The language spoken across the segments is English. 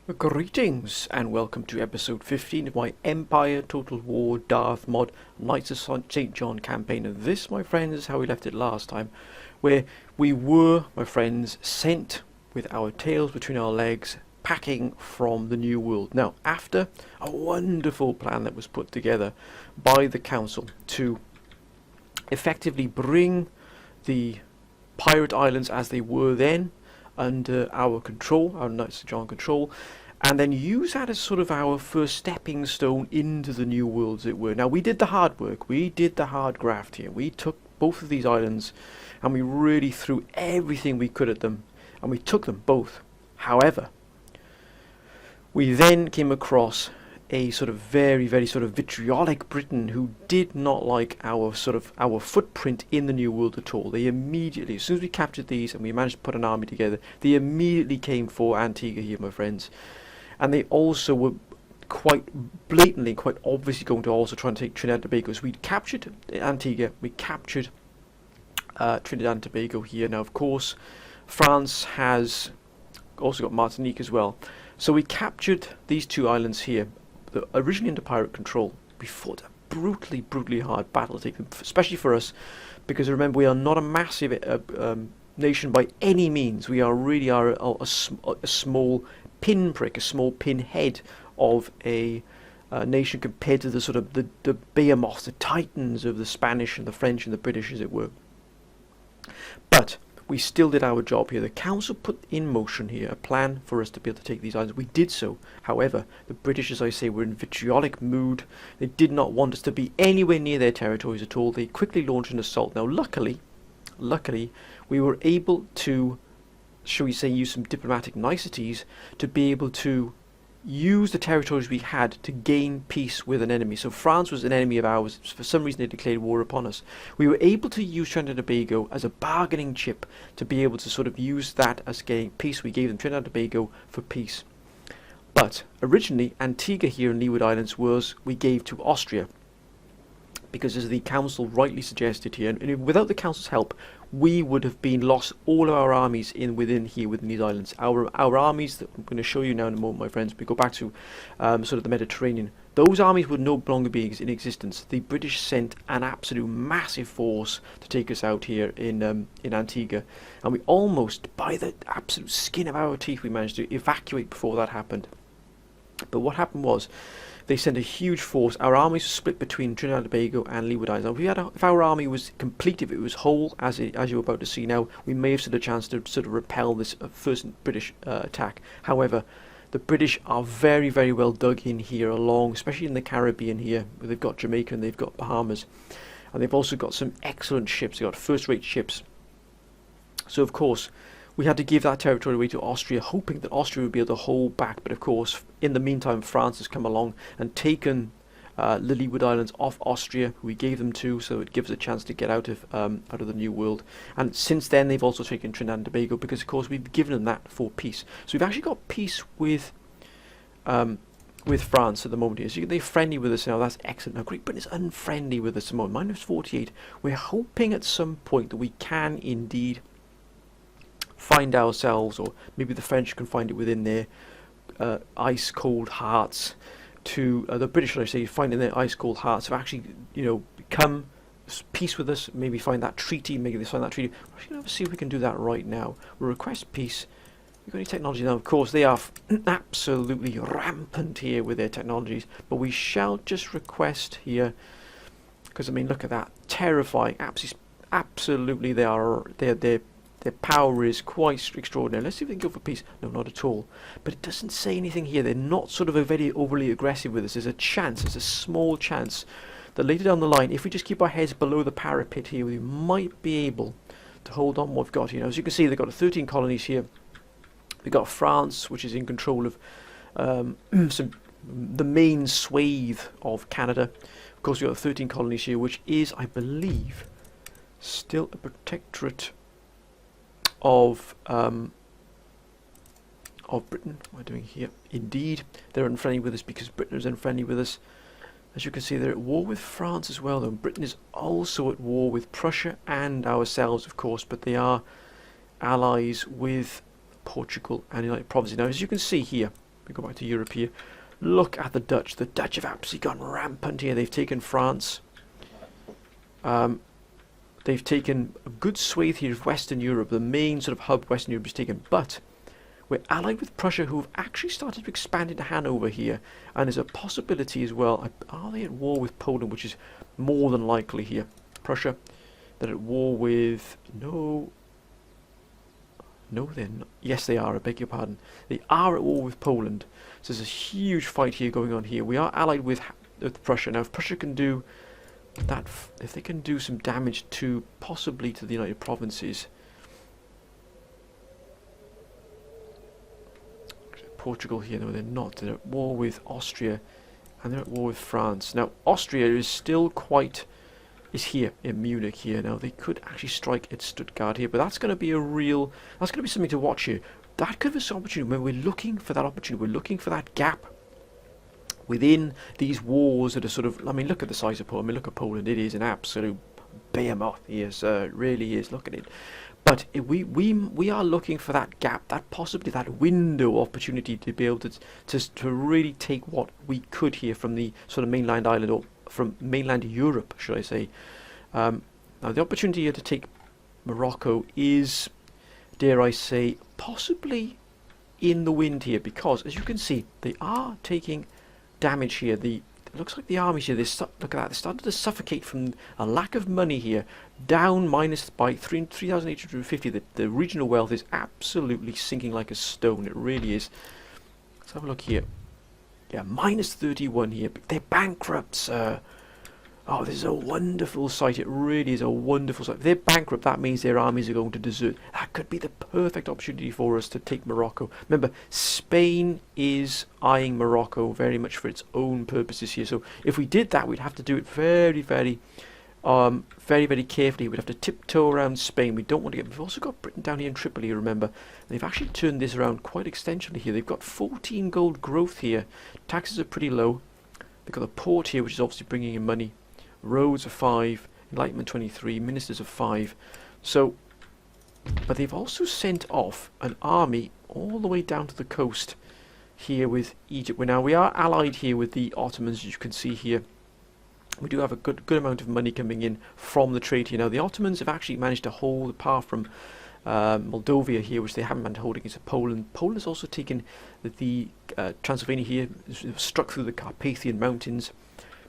Greetings and welcome to episode 15 of my Empire Total War Darth mod Knights of St. John campaign. And this, my friends, is how we left it last time, where we were, my friends, sent with our tails between our legs, packing from the New World. Now, after a wonderful plan that was put together by the Council to effectively bring the pirate islands as they were then under our control, our Knights of John control, and then use that as sort of our first stepping stone into the New World, as it were. Now, we did the hard work, we did the hard graft here. We took both of these islands and we really threw everything we could at them, and we took them both. However, we then came across a sort of very sort of vitriolic Britain who did not like our footprint in the New World at all. They immediately, as soon as we captured these and we managed to put an army together, they immediately came for Antigua here, my friends. And they also were quite blatantly, quite obviously going to also try and take Trinidad and Tobago. So we captured Antigua, we captured Trinidad and Tobago here. Now, of course, France has also got Martinique as well. So we captured these two islands here, originally under pirate control. We fought a brutally hard battle to take them, especially for us, because remember, we are not a massive nation by any means. We really are a small pinprick, a small pinhead of a nation compared to the sort of the behemoths, the titans of the Spanish and the French and the British, as it were. But we still did our job here. The Council put in motion here a plan for us to be able to take these islands. We did so. However, the British, as I say, were in vitriolic mood. They did not want us to be anywhere near their territories at all. They quickly launched an assault. Now, luckily, we were able to, shall we say, use some diplomatic niceties to be able to use the territories we had to gain peace with an enemy. So France was an enemy of ours. For some reason, they declared war upon us. We were able to use Trinidad and Tobago as a bargaining chip to be able to sort of use that as getting peace. We gave them Trinidad and Tobago for peace. But originally, Antigua here in Leeward Islands we gave to Austria, because as the Council rightly suggested here, and without the Council's help, we would have lost all of our armies within these islands. Our armies that I'm going to show you now in a moment, my friends. We go back to sort of the Mediterranean. Those armies would no longer be in existence. The British sent an absolute massive force to take us out here in Antigua, and we almost, by the absolute skin of our teeth, we managed to evacuate before that happened. But what happened was, they sent a huge force. Our armies were split between Trinidad and Tobago and Leeward Islands. Now, if our army was complete, if it was whole, as you're about to see now, we may have stood a chance to sort of repel this first British attack. However, the British are very well dug in here along, especially in the Caribbean here, where they've got Jamaica and they've got Bahamas. And they've also got some excellent ships. They've got first-rate ships. So, of course, we had to give that territory away to Austria, hoping that Austria would be able to hold back. But of course, in the meantime, France has come along and taken the Leeward Islands off Austria, who we gave them to, so it gives a chance to get out of the New World. And since then, they've also taken Trinidad and Tobago, because of course we've given them that for peace. So we've actually got peace with France at the moment here. So they're friendly with us now. That's excellent. Now, Great Britain is unfriendly with us at the moment. -48. We're hoping at some point that we can indeed find ourselves, or maybe the French can find it within their ice cold hearts, to the British, should I say, find in their ice cold hearts to actually, become peace with us. Maybe find that treaty. Maybe they sign that treaty. We're actually going to see if we can do that right now. We'll request peace. We've got any technology now? Of course, they are absolutely rampant here with their technologies. But we shall just request here, because I mean, look at that, terrifying. Absolutely, their power is quite extraordinary. Let's see if they can go for peace. No, not at all. But it doesn't say anything here. They're not sort of very overly aggressive with us. There's a chance, there's a small chance, that later down the line, if we just keep our heads below the parapet here, we might be able to hold on what we've got. As you can see, they've got 13 colonies here. We've got France, which is in control of the main swathe of Canada. Of course, we've got 13 colonies here, which is, I believe, still a protectorate of Britain. What am I doing here? Indeed, they're unfriendly with us because Britain is unfriendly with us. As you can see, they're at war with France as well, though. Britain is also at war with Prussia and ourselves, of course, but they are allies with Portugal and United Provinces. Now, as you can see here, We go back to Europe here. Look at the Dutch. The Dutch have absolutely gone rampant here. They've taken France. They've taken a good swathe here of Western Europe. The main sort of hub Western Europe is taken. But we're allied with Prussia, who have actually started to expand into Hanover here. And there's a possibility as well. Are they at war with Poland, which is more than likely here? Prussia, they're at war with... No, they're not. Yes, they are. I beg your pardon. They are at war with Poland. So there's a huge fight here going on here. We are allied with Prussia. Now, if Prussia can do that, if they can do some damage to, possibly to the United Provinces. Portugal here, no, they're not. They're at war with Austria, and they're at war with France. Now, Austria is still quite... is here in Munich here. Now they could actually strike at Stuttgart here, but that's going to be that's going to be something to watch here. That could be some opportunity. When we're looking for that opportunity, we're looking for that gap within these wars that are sort of, I mean, look at the size of Poland. I mean, look at Poland. It is an absolute behemoth here, sir. It really is. Look at it. But we are looking for that gap, that possibly that window opportunity to be able to really take what we could here from the sort of mainland island, or from mainland Europe, should I say. Now the opportunity here to take Morocco is, dare I say, possibly in the wind here, because as you can see, they are taking damage here. It looks like the armies here, look at that, they're starting to suffocate from a lack of money here, down minus by 3,850. The regional wealth is absolutely sinking like a stone. It really is. Let's have a look here. Yeah, minus 31 here, but they're bankrupt, sir. Oh, this is a wonderful sight. It really is a wonderful sight. If they're bankrupt, that means their armies are going to desert. That could be the perfect opportunity for us to take Morocco. Remember, Spain is eyeing Morocco very much for its own purposes here. So if we did that, we'd have to do it very, very carefully. We'd have to tiptoe around Spain. We don't want to get... We've also got Britain down here in Tripoli, remember. They've actually turned this around quite extensionally here. They've got 14 gold growth here. Taxes are pretty low. They've got a port here, which is obviously bringing in money. Roads are 5, Enlightenment 23, ministers of 5. So, but they've also sent off an army all the way down to the coast here with Egypt. Now we are allied here with the Ottomans, as you can see here. We do have a good amount of money coming in from the trade here. Now the Ottomans have actually managed to hold, apart from Moldova here, which they haven't managed to hold against Poland. Poland has also taken the Transylvania here, struck through the Carpathian Mountains.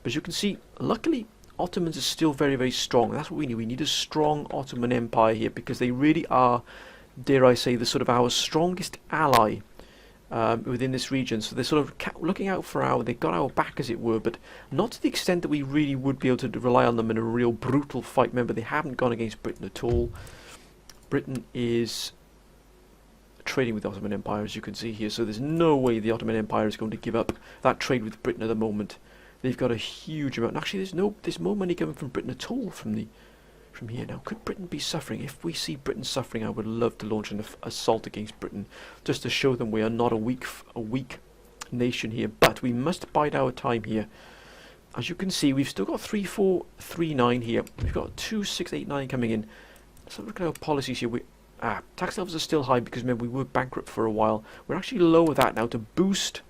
But as you can see, luckily, Ottomans are still very, very strong. That's what we need. We need a strong Ottoman Empire here, because they really are, dare I say, the sort of our strongest ally within this region. So they're sort of looking out for they've got our back, as it were, but not to the extent that we really would be able to rely on them in a real brutal fight. Remember, they haven't gone against Britain at all. Britain is trading with the Ottoman Empire, as you can see here, so there's no way the Ottoman Empire is going to give up that trade with Britain at the moment. They've got a huge amount. And actually, there's no money coming from Britain at all from here now. Could Britain be suffering? If we see Britain suffering, I would love to launch an assault against Britain, just to show them we are not a weak nation here. But we must bide our time here. As you can see, we've still got 3, 4, 3, 9 here. We've got 2, 6, 8, 9 coming in. Let's have a look at our policies here. Tax levels are still high because, remember, we were bankrupt for a while. We're actually lower that now to boost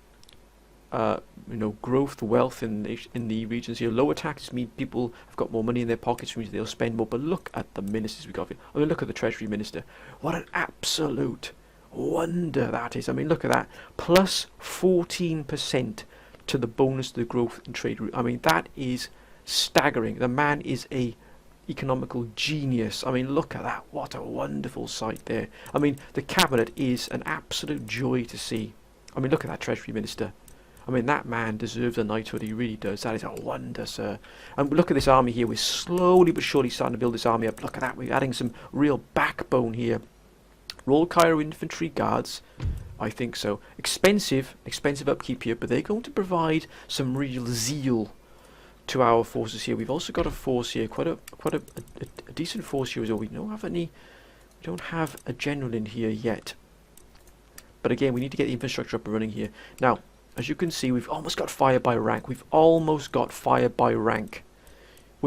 growth, wealth in the regions here. Lower taxes mean people have got more money in their pockets, which means they'll spend more. But look at the ministers we got here. I mean, look at the Treasury Minister. What an absolute wonder that is. I mean, look at that. Plus 14% to the bonus to the growth and trade route. I mean, that is staggering. The man is a economical genius. I mean, look at that. What a wonderful sight there. I mean, the cabinet is an absolute joy to see. I mean, look at that Treasury Minister. I mean, that man deserves a knighthood. He really does. That is a wonder, sir. And look at this army here. We're slowly but surely starting to build this army up. Look at that. We're adding some real backbone here. Royal Cairo Infantry Guards. I think so. Expensive upkeep here, but they're going to provide some real zeal to our forces here. We've also got a force here, quite a decent force here as well. We don't have a general in here yet. But again, we need to get the infrastructure up and running here. Now, as you can see, we've almost got fire by rank. We've almost got fire by rank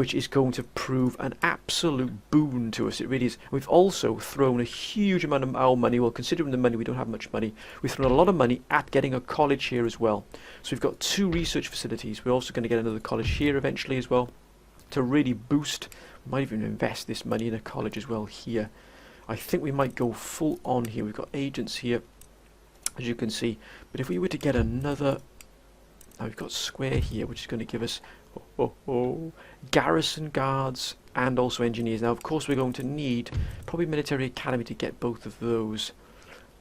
which is going to prove an absolute boon to us. It really is. We've also thrown a huge amount of our money, well, considering the money, we don't have much money, we've thrown a lot of money at getting a college here as well. So we've got 2 research facilities. We're also going to get another college here eventually as well to really boost. We might even invest this money in a college as well here. I think we might go full on here. We've got agents here, as you can see. But if we were to get another, now we've got square here, which is going to give us garrison guards and also engineers. Now, of course, we're going to need probably military academy to get both of those,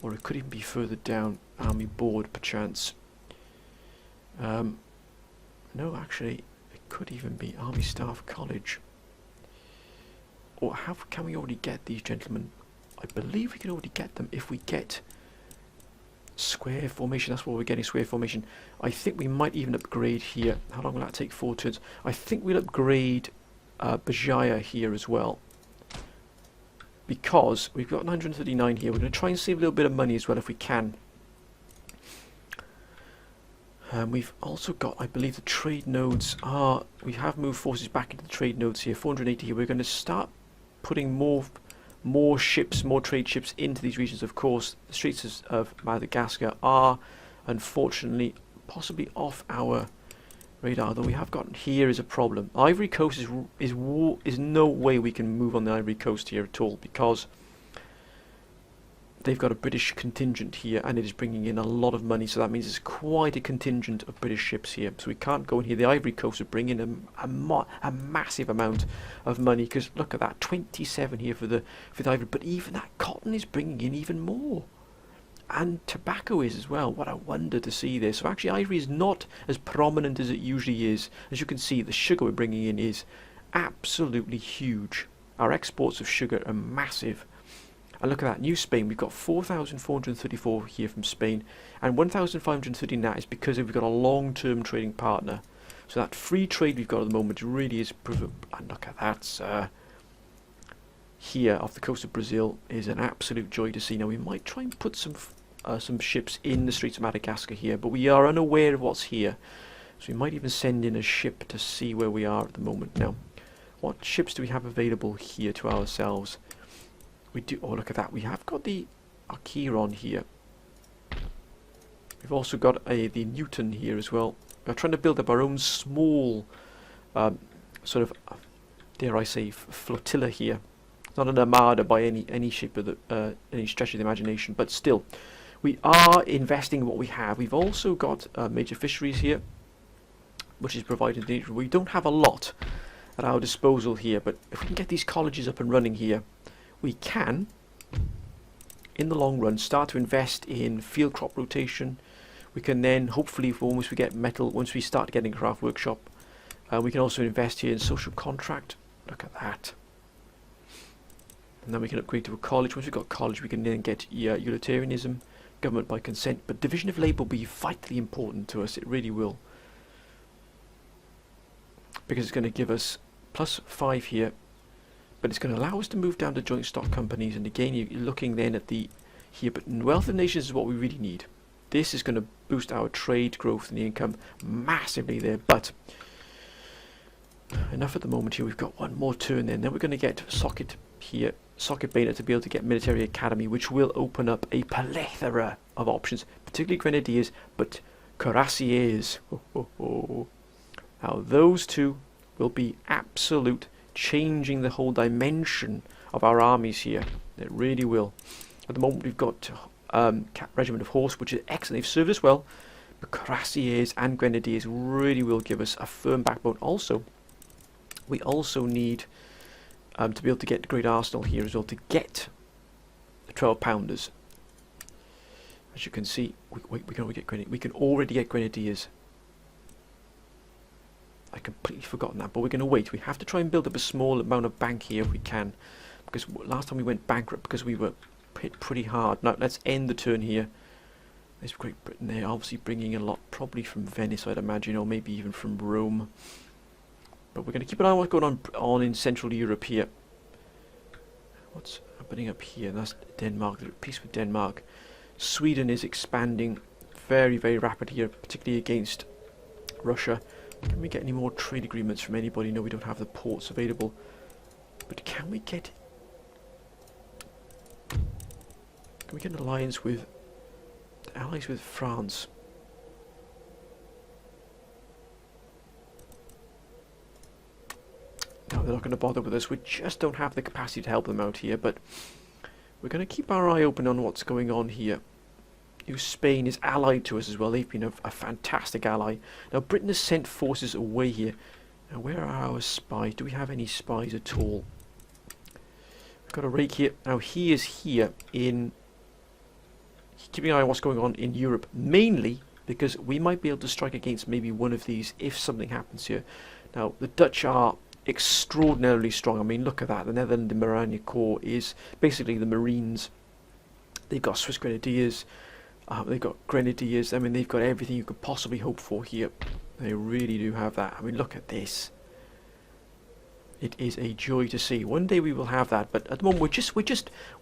or it could even be further down, army board perchance. No, actually, it could even be army staff college. Or how can we already get these gentlemen? I believe we can already get them if we get square formation. That's what we're getting, square formation. I think we might even upgrade here. How long will that take? 4 turns. I think we'll upgrade Bajaya here as well, because we've got 939 here. We're going to try and save a little bit of money as well if we can. We've also got, I believe, the trade nodes are, we have moved forces back into the trade nodes here, 480 here. We're going to start putting more ships, more trade ships into these regions. Of course, the Straits of Madagascar are unfortunately possibly off our radar, though we have gotten here is a problem. Ivory Coast is no way we can move on the Ivory Coast here at all, because they've got a British contingent here and it is bringing in a lot of money, so that means there's quite a contingent of British ships here, so we can't go in here. The Ivory Coast are bringing in a massive amount of money, because look at that, 27 here for the ivory, but even that cotton is bringing in even more, and tobacco is as well. What a wonder to see this. So actually ivory is not as prominent as it usually is. As you can see, the sugar we're bringing in is absolutely huge. Our exports of sugar are massive. And look at that, New Spain, we've got 4,434 here from Spain, and 1,539 that is because we've got a long-term trading partner. So that free trade we've got at the moment really is, and look at that, here off the coast of Brazil is an absolute joy to see. Now we might try and put some ships in the Straits of Madagascar here, but we are unaware of what's here. So we might even send in a ship to see where we are at the moment. Now, what ships do we have available here to ourselves? We do, oh look at that, we have got the Acheron here. We've also got the Newton here as well. We're trying to build up our own small sort of, dare I say, flotilla here. It's not an armada by any shape of the any stretch of the imagination, but still, we are investing in what we have. We've also got major fisheries here, which is provided. We don't have a lot at our disposal here, but if we can get these colleges up and running here, we can, in the long run, start to invest in field crop rotation. We can then, hopefully, once we get metal, once we start getting a craft workshop, we can also invest here in social contract. Look at that. And then we can upgrade to a college. Once we've got college, we can then get utilitarianism, government by consent. But division of labour will be vitally important to us. It really will. Because it's going to give us +5 here. But it's going to allow us to move down to joint stock companies, and again you're looking then at the here, but wealth of nations is what we really need. This is going to boost our trade growth and the income massively there, but enough at the moment here. We've got one more turn then we're going to get socket here, socket beta, to be able to get military academy, which will open up a plethora of options, particularly grenadiers, but cuirassiers. Now those two will be absolute, changing the whole dimension of our armies here. It really will. At the moment we've got regiment of horse, which is excellent. They've served us well, but cuirassiers and grenadiers really will give us a firm backbone. Also, we also need to be able to get great arsenal here as well, to get the 12-pounders. As you can see, we can already get grenadiers. I completely forgotten that, but we're going to wait. We have to try and build up a small amount of bank here if we can, because last time we went bankrupt because we were hit pretty hard. Now let's end the turn here. There's Great Britain there, obviously bringing a lot, probably from Venice I'd imagine, or maybe even from Rome. But we're going to keep an eye on what's going on in Central Europe here. What's happening up here? That's Denmark, the peace with Denmark. Sweden is expanding very, very rapidly here, particularly against Russia. Can we get any more trade agreements from anybody? No, we don't have the ports available. But can we get an alliance with allies with France? No, they're not going to bother with us. We just don't have the capacity to help them out here, but we're going to keep our eye open on what's going on here. Spain is allied to us as well. They've been a fantastic ally. Now, Britain has sent forces away here. Now, where are our spies? Do we have any spies at all? We've got a rake here. Now, he is here in keeping an eye on what's going on in Europe, mainly because we might be able to strike against maybe one of these if something happens here. Now, the Dutch are extraordinarily strong. I mean, look at that. The Netherlands Marine Corps is basically the Marines. They've got Swiss Grenadiers. They've got Grenadiers. I mean, they've got everything you could possibly hope for here. They really do have that. I mean, look at this. It is a joy to see. One day we will have that, but at the moment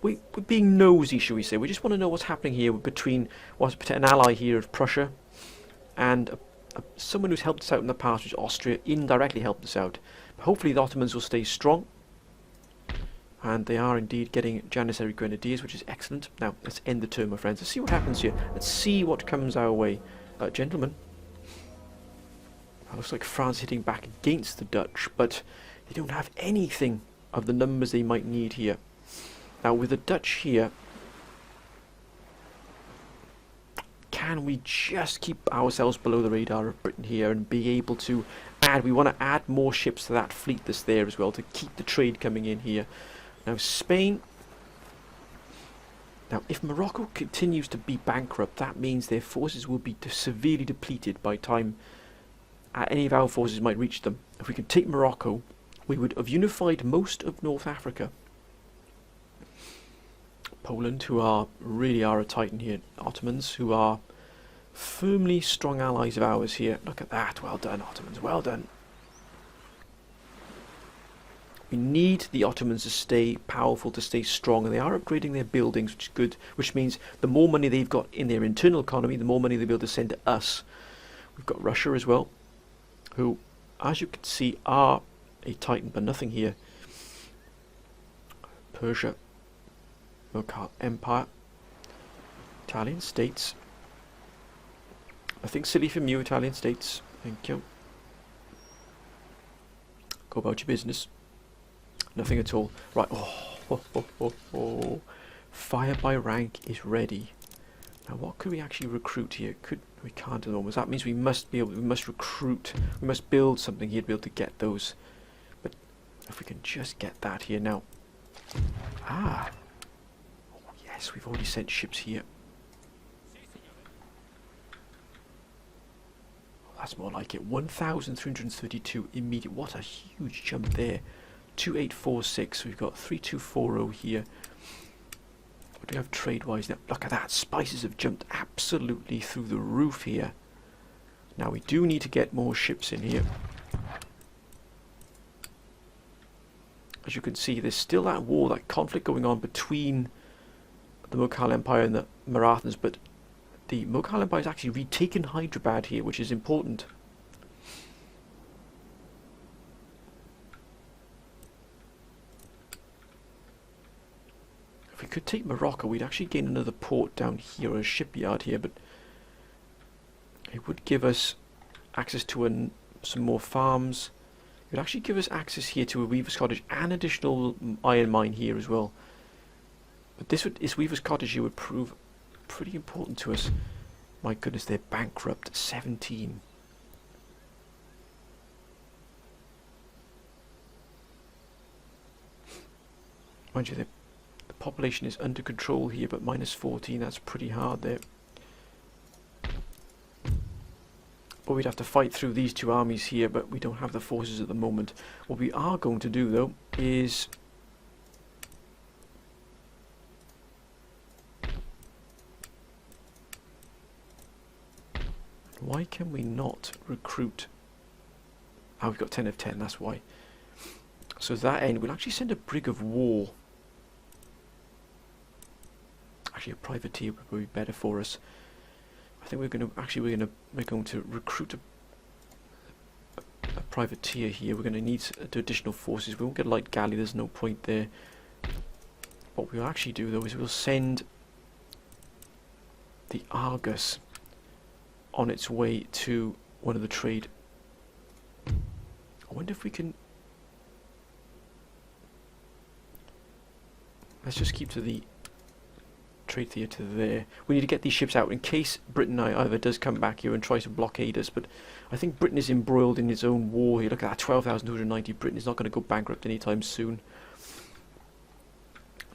we're being nosy, shall we say? We just want to know what's happening here between an ally here of Prussia and someone who's helped us out in the past, which is Austria, indirectly helped us out. But hopefully the Ottomans will stay strong. And they are indeed getting Janissary Grenadiers, which is excellent. Now, let's end the turn, my friends. Let's see what happens here. Let's see what comes our way. Gentlemen. Looks like France hitting back against the Dutch, but they don't have anything of the numbers they might need here. Now, with the Dutch here, can we just keep ourselves below the radar of Britain here and be able to add... We want to add more ships to that fleet that's there as well to keep the trade coming in here. Now, Spain... Now, if Morocco continues to be bankrupt, that means their forces will be severely depleted by time any of our forces might reach them. If we could take Morocco, we would have unified most of North Africa. Poland, who really are a titan here. Ottomans, who are firmly strong allies of ours here. Look at that. Well done, Ottomans. Well done. We need the Ottomans to stay powerful, to stay strong, and they are upgrading their buildings, which is good, which means the more money they've got in their internal economy, the more money they'll be able to send to us. We've got Russia as well, who, as you can see, are a titan, but nothing here. Persia, Mughal Empire, Italian states. Nothing silly from you, Italian states. Thank you. Go about your business. Nothing at all. Right. Oh. Fire by rank is ready. Now, what could we actually recruit here? We can't at the moment. That means we must recruit. We must build something here to be able to get those. But if we can just get that here now. Ah. Oh, yes, we've already sent ships here. Oh, that's more like it. 1,332 immediate. What a huge jump there. 2846. We've got 3240 here. What do we have trade-wise now? Look at that. Spices have jumped absolutely through the roof here. Now we do need to get more ships in here. As you can see, there's still that war, that conflict going on between the Mughal Empire and the Marathas, but the Mughal Empire has actually retaken Hyderabad here, which is important. If we could take Morocco, we'd actually gain another port down here, or a shipyard here, but it would give us access to some more farms. It would actually give us access here to a weaver's cottage and additional iron mine here as well. But this weaver's cottage here would prove pretty important to us. My goodness, they're bankrupt. 17. Mind you, the population is under control here, but minus 14, that's pretty hard there. But we'd have to fight through these two armies here, but we don't have the forces at the moment. What we are going to do, though, is... Why can we not recruit? Oh, we've got 10 of 10, that's why. So to that end, we'll actually send a brig of war. Actually, a privateer would be better for us. I think we're going to recruit privateer here. We're going to need additional forces. We won't get light galley, there's no point there. What we'll actually do though is we'll send the Argus on its way to one of the trade. I wonder if we can... Let's just keep to the trade theatre there. We need to get these ships out in case Britain either does come back here and try to blockade us, but I think Britain is embroiled in its own war here. Look at that, 12,290. Britain is not going to go bankrupt anytime soon.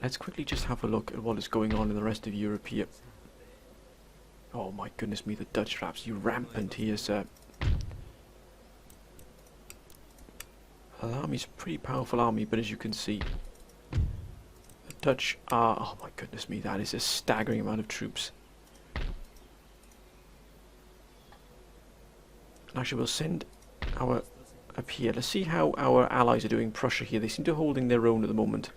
Let's quickly just have a look at what is going on in the rest of Europe here. Oh my goodness me, the Dutch are absolutely rampant here, sir. The army's a pretty powerful army, but as you can see, the Dutch are... Oh my goodness me, that is a staggering amount of troops. Actually, we'll send our... up here. Let's see how our allies are doing. Prussia here, they seem to be holding their own at the moment.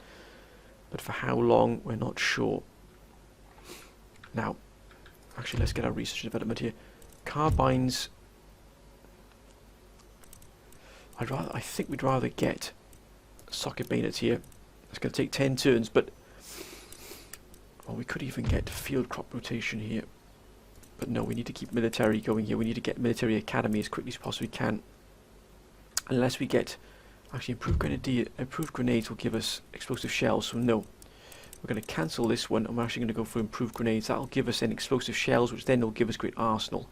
But for how long, we're not sure. Now, actually, let's get our research and development here. Carbines. I think we'd rather get socket bayonets here. It's going to take 10 turns, but well, we could even get field crop rotation here. But no, we need to keep military going here. We need to get military academy as quickly as possibly can. Unless we get... Actually, improved grenades will give us explosive shells, so no. We're going to cancel this one, and we're actually going to go for improved grenades. That'll give us then explosive shells, which then will give us great arsenal.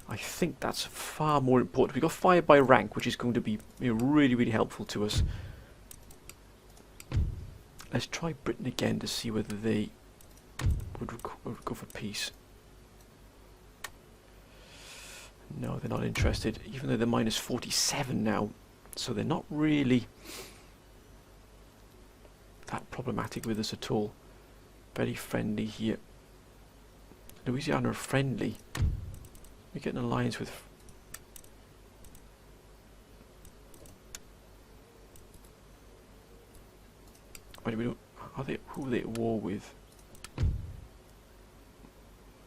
I think that's far more important. We've got fire by rank, which is going to be really, really helpful to us. Let's try Britain again to see whether they would go for peace. No, they're not interested, even though they're minus 47 now. So they're not really that problematic with us at all. Very friendly here. Louisiana are friendly. We get an alliance with... Wait, we don't... Are they... Who are they at war with?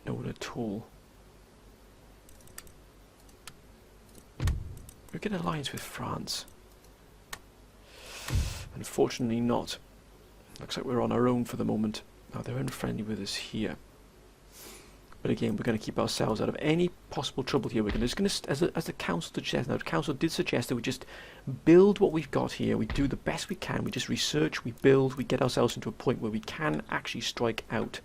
No one at all. We get an alliance with France. Unfortunately not. Looks like we're on our own for the moment. Now they're unfriendly with us here. But again, we're going to keep ourselves out of any possible trouble here. We're just going to, as the council suggests, now the council did suggest that we just build what we've got here. We do the best we can. We just research, we build, we get ourselves into a point where we can actually strike out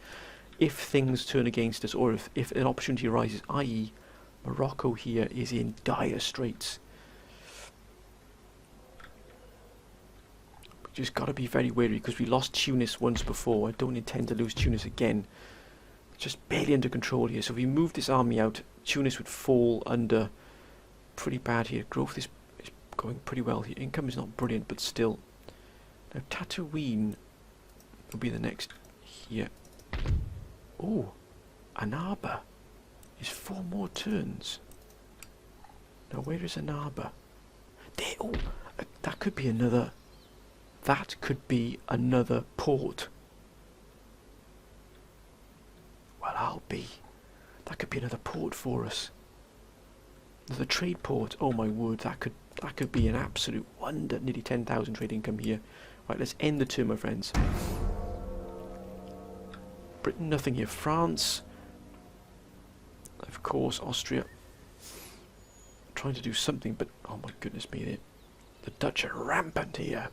if things turn against us, or if an opportunity arises, i.e. Morocco here is in dire straits. We just got to be very wary because we lost Tunis once before. I don't intend to lose Tunis again. Just barely under control here. So if we move this army out, Tunis would fall under pretty bad here. Growth is going pretty well here. Income is not brilliant, but still. Now Tatooine will be the next here. Oh, Annaba is 4 more turns. Now where is Annaba? There. Oh, that could be another. That could be another port. Well, I'll be. That could be another port for us. Another trade port. Oh my word, that could be an absolute wonder. Nearly 10,000 trade income here. Right, let's end the turn, my friends. Britain, nothing here. France, of course, Austria. Trying to do something, but oh my goodness me, the Dutch are rampant here.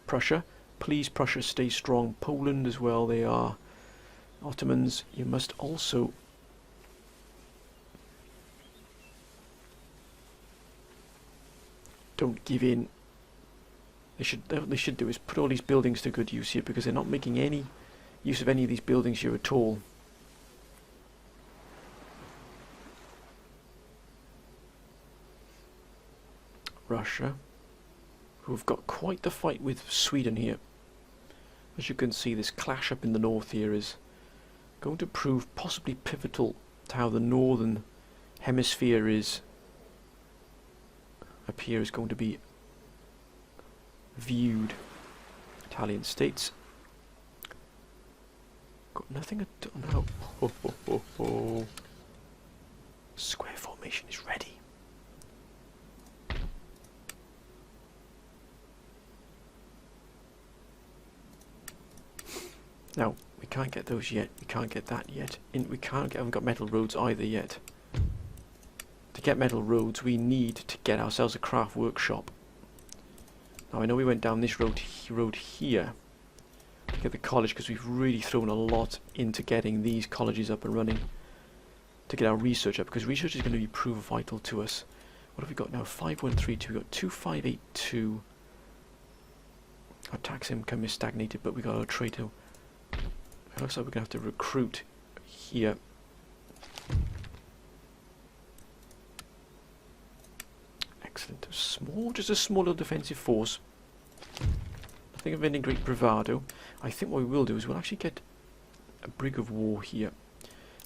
Prussia, please, Prussia, stay strong. Poland as well, they are. Ottomans, you must also don't give in. What they should do is put all these buildings to good use here, because they're not making any use of any of these buildings here at all. Russia, who have got quite the fight with Sweden here. As you can see, this clash up in the north here is going to prove possibly pivotal to how the northern hemisphere is up here is going to be viewed. Italian states got nothing at all now. Square formation is ready. Now, we can't get those yet. We can't get that yet. Haven't got metal roads either yet. To get metal roads, we need to get ourselves a craft workshop. Now, I know we went down this road here to get the college, because we've really thrown a lot into getting these colleges up and running. To get our research up, because research is going to be proof vital to us. What have we got now? 5132. We've got 2582. Our tax income is stagnated, but we got our trade to. It looks like we're going to have to recruit here. Excellent. Just a small little defensive force. Nothing of any great bravado. I think what we will do is we'll actually get a brig of war here.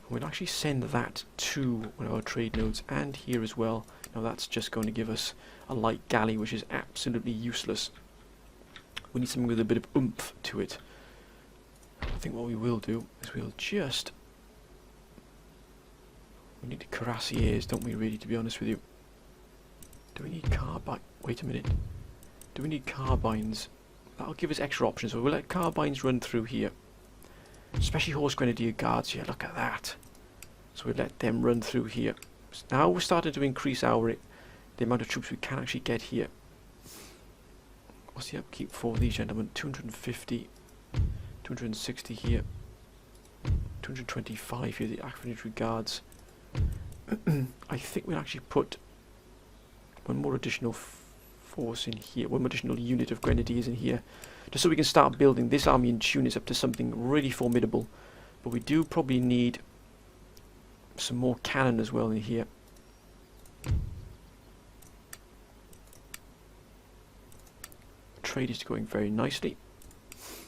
We'll actually send that to one of our trade nodes and here as well. Now that's just going to give us a light galley, which is absolutely useless. We need something with a bit of oomph to it. I think what we will do is we need the cuirassiers, don't we, really, to be honest with you? Do we need carbine? Wait a minute. Do we need carbines? That'll give us extra options, so we'll let carbines run through here. Especially horse grenadier guards here, look at that. So we'll let them run through here. So now we're starting to increase the amount of troops we can actually get here. What's the upkeep for these gentlemen? 250, 260 here, 225 here, the infantry guards. I think we'll actually put one more additional force in here, one more additional unit of grenadiers in here, just so we can start building this army in Tunis up to something really formidable. But we do probably need some more cannon as well in here. Trade is going very nicely,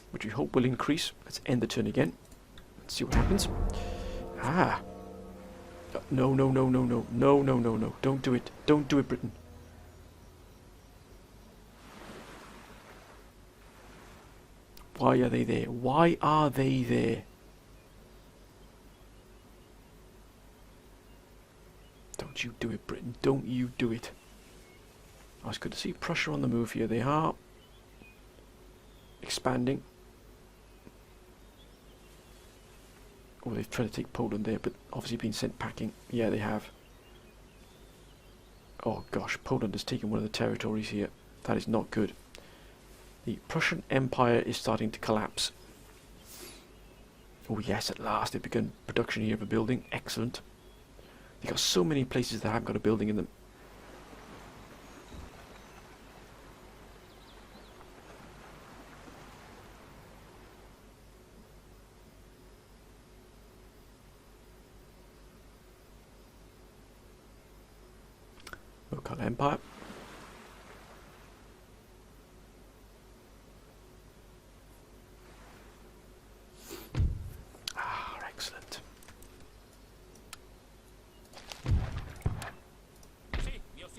which we hope will increase. Let's end the turn again. Let's see what happens. Ah. No, no, no, no, no. No, no, no, no. Don't do it. Don't do it, Britain. Why are they there? Why are they there? Don't you do it, Britain. Don't you do it. Oh, it's good to see Prussia on the move here. They are expanding. Oh, they've tried to take Poland there, but obviously been sent packing. Yeah, they have. Oh gosh, Poland has taken one of the territories here. That is not good. The Prussian Empire is starting to collapse. Oh yes, at last they've begun production here of a building. Excellent. They've got so many places that haven't got a building in them. Local Empire. Ah, excellent.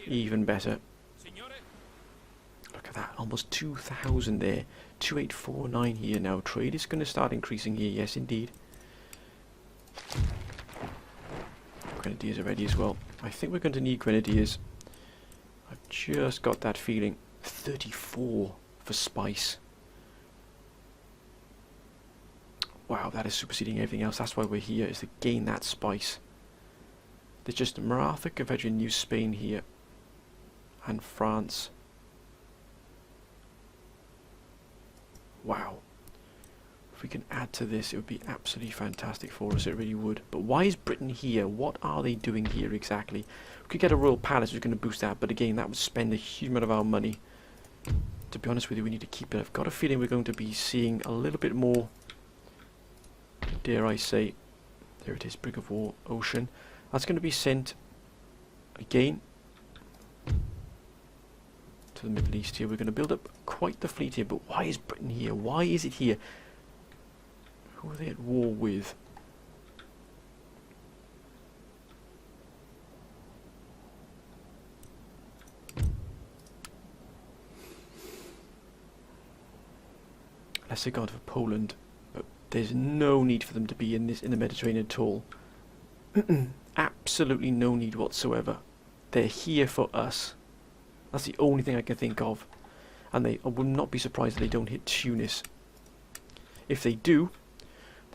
Even better. Look at that, almost 2,000 there. 2849 here now. Trade is going to start increasing here, yes indeed. Grenadiers are ready as well. I think we're going to need grenadiers. I've just got that feeling. 34 for spice. Wow, that is superseding everything else. That's why we're here, is to gain that spice. There's just Maratha, Confederate, New Spain here. And France. Wow. If we can add to this, it would be absolutely fantastic for us, it really would. But why is Britain here? What are they doing here exactly? We could get a royal palace, which is going to boost that, but again, that would spend a huge amount of our money. To be honest with you, we need to keep it. I've got a feeling we're going to be seeing a little bit more, dare I say, there it is, Brig of War, Ocean. That's going to be sent, again, to the Middle East here. We're going to build up quite the fleet here, but why is Britain here? Why is it here? Who are they at war with? Unless they're gone for Poland, but there's no need for them to be in the Mediterranean at all. Absolutely no need whatsoever. They're here for us. That's the only thing I can think of. And I would not be surprised if they don't hit Tunis. If they do,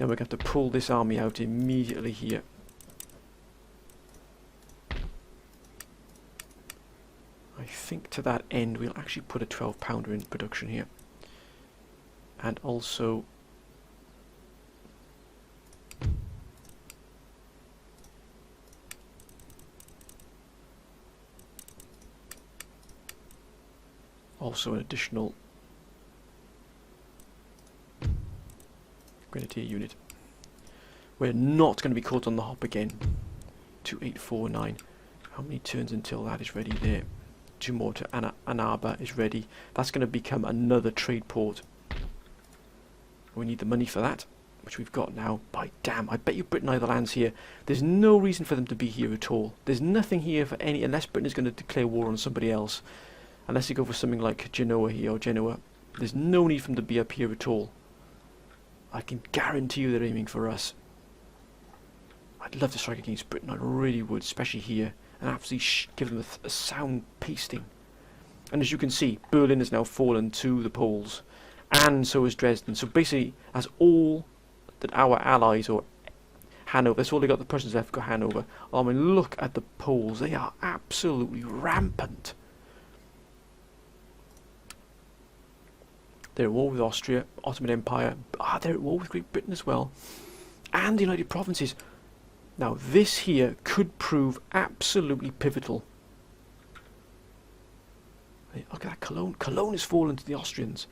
Then we're going to have to pull this army out immediately here. I think to that end we'll actually put a 12-pounder in production here. And also an additional grenadier unit. We're not going to be caught on the hop again. 2849. How many turns until that is ready there? 2 more to Annaba is ready. That's going to become another trade port. We need the money for that, which we've got now. By damn, I bet you Britain either lands here. There's no reason for them to be here at all. There's nothing here for any, unless Britain is going to declare war on somebody else. Unless you go for something like Genoa here, or Genoa. There's no need for them to be up here at all. I can guarantee you they're aiming for us. I'd love to strike against Britain, I really would, especially here. And absolutely give them a sound pasting. And as you can see, Berlin has now fallen to the Poles. And so has Dresden. So basically, as all that our allies, or Hanover, that's all they got, the Prussians left, got Hanover. I mean, look at the Poles, they are absolutely rampant. They're at war with Austria, Ottoman Empire. They're at war with Great Britain as well. And the United Provinces. Now this here could prove absolutely pivotal. Look at that, Cologne. Cologne has fallen to the Austrians.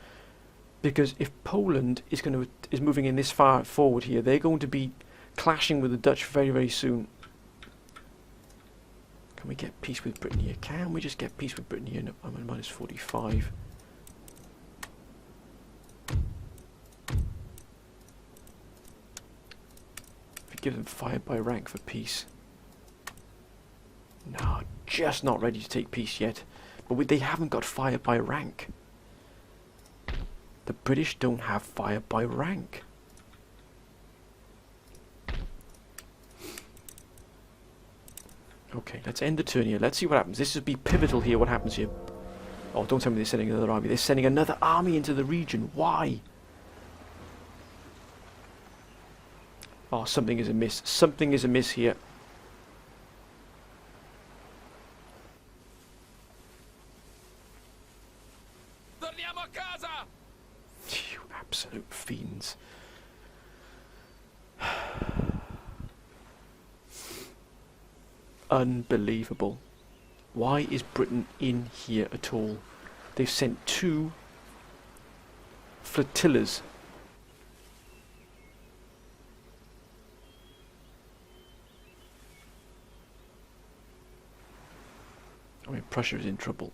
Because if Poland is moving in this far forward here, they're going to be clashing with the Dutch very, very soon. Can we get peace with Britain here? Can we just get peace with Britain here? No, I'm at minus 45. Give them fire by rank for peace. No, just not ready to take peace yet. But they haven't got fire by rank. The British don't have fire by rank. Okay, let's end the turn here. Let's see what happens. This would be pivotal here, what happens here. Oh, don't tell me they're sending another army. They're sending another army into the region. Why? Oh, something is amiss. Something is amiss here. Torniamo a casa! You absolute fiends. Unbelievable. Why is Britain in here at all? They've sent 2 flotillas. I mean, Prussia is in trouble.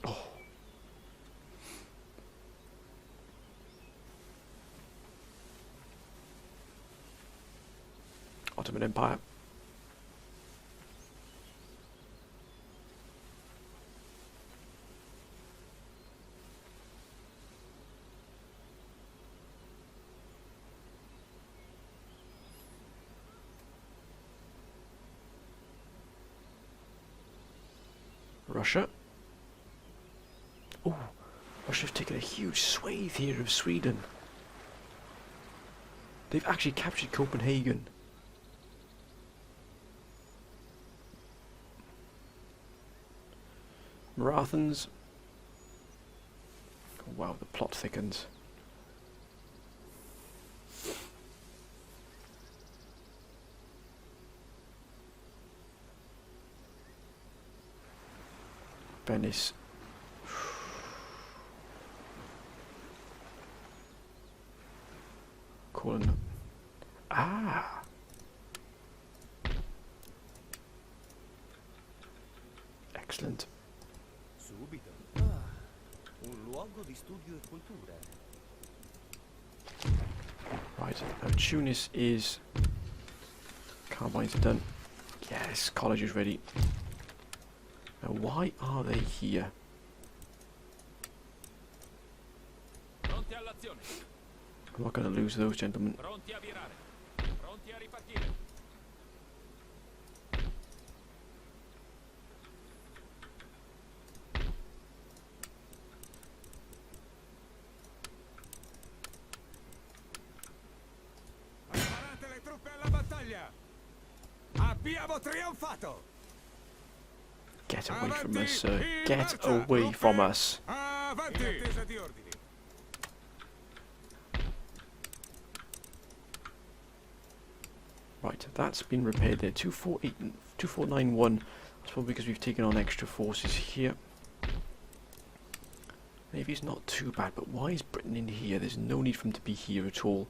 Oh. Ottoman Empire. Russia. Oh, Russia have taken a huge swathe here of Sweden. They've actually captured Copenhagen. Marathons. Oh, wow, the plot thickens. Venice. Calling. Ah. Excellent. Subito. Un luogo di studio e cultura. Right, now Tunis is... Carbines are done. Yes, college is ready. Now why are they here? Pronti all'azione. I'm not going to lose those gentlemen. Pronti a virare. Pronti a ripartire. Abbiamo trionfato! Get away from us, sir. Get away from us. Avanti! In attesa di ordini. Right, that's been repaired there. 2491. That's probably because we've taken on extra forces here. Maybe it's not too bad, but why is Britain in here? There's no need for him to be here at all.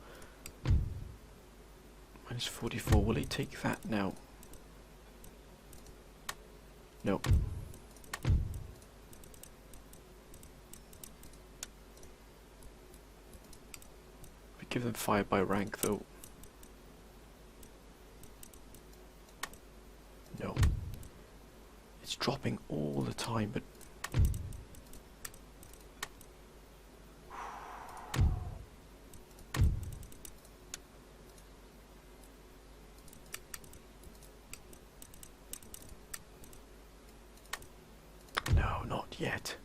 Minus 44. Will he take that now? No. We give them fire by rank though. No. It's dropping all the time, but no, not yet.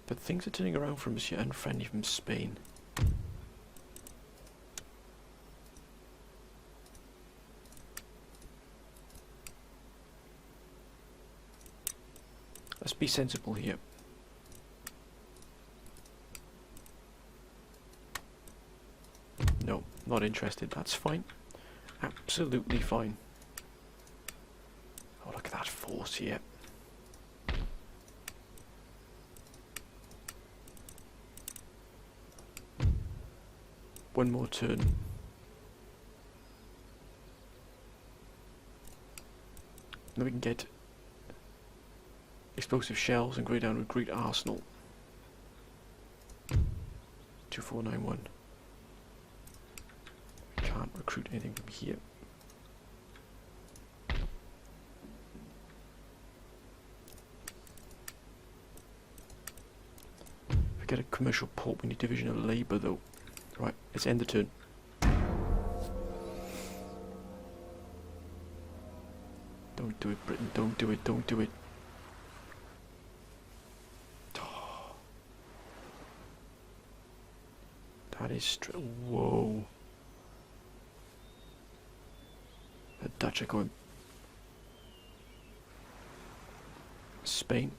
But things are turning around for Monsieur Unfriendly from Spain. Let's be sensible here. No, not interested. That's fine. Absolutely fine. Oh, look at that force here. One more turn. Then we can get explosive shells and go down to a great arsenal. 2491. We can't recruit anything from here. If we get a commercial port, we need division of labour though. Right, let's end the turn. Don't do it, Britain, don't do it, don't do it. That is whoa. The Dutch are going. Spain.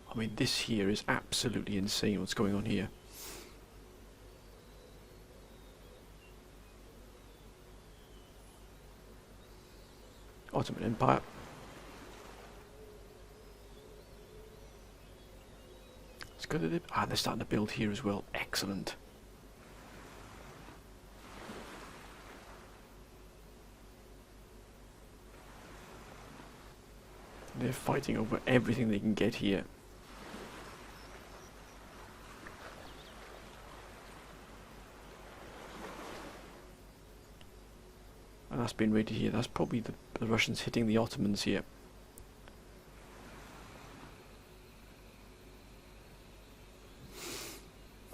I mean, this here is absolutely insane what's going on here. Ottoman Empire. Let's go to the... Ah, they're starting to build here as well. Excellent. They're fighting over everything they can get here. And that's been raided here. That's probably the Russians hitting the Ottomans here.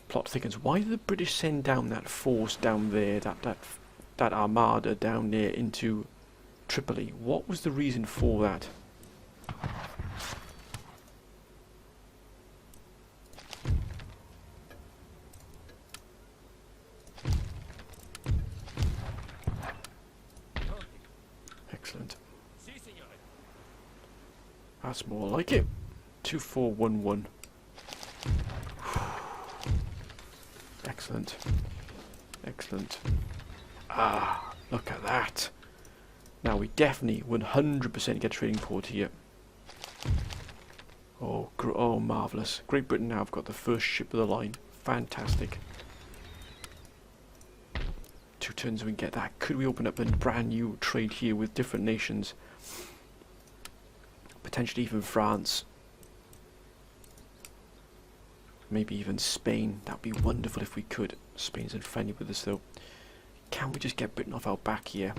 Plot thickens. Why did the British send down that force down there, that armada down there into Tripoli? What was the reason for that? Excellent. That's more like it. 2411. Excellent. Excellent. Ah, look at that. Now we definitely 100% get a trading port here. Oh, oh, marvellous. Great Britain now have got the first ship of the line. Fantastic. 2 turns we can get that. Could we open up a brand new trade here with different nations? Potentially even France. Maybe even Spain. That'd be wonderful if we could. Spain's unfriendly with us though. Can we just get Britain off our back here?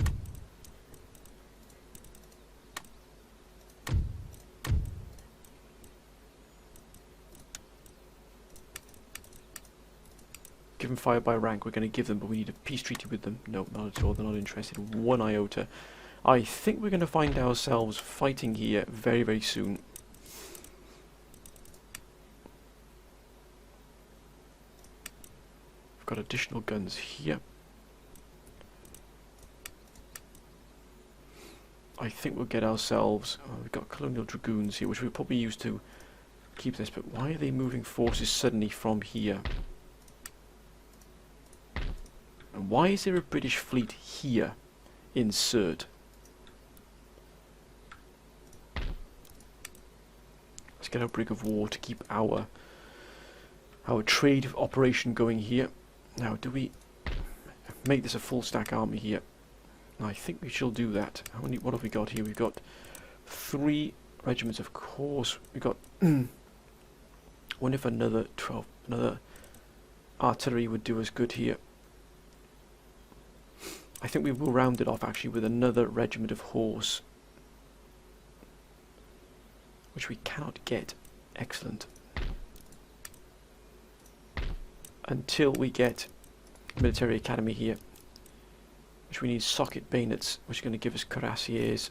Give them fire by rank. We're going to give them, but we need a peace treaty with them. No, not at all. They're not interested. One iota. I think we're going to find ourselves fighting here very, very soon. got additional guns here. I think we'll get ourselves... we've got Colonial Dragoons here, which we'll probably use to keep this, but why are they moving forces suddenly from here? And why is there a British fleet here? Insert. Let's get our brig of war to keep our trade operation going here. Now, do we make this a full stack army here? I think we shall do that. What have we got here? We've got 3 regiments, of course. We've got... wonder if another artillery would do us good here. I think we will round it off actually with another regiment of horse, which we cannot get. Excellent. Until we get military academy here, which we need socket bayonets, which are going to give us cuirassiers.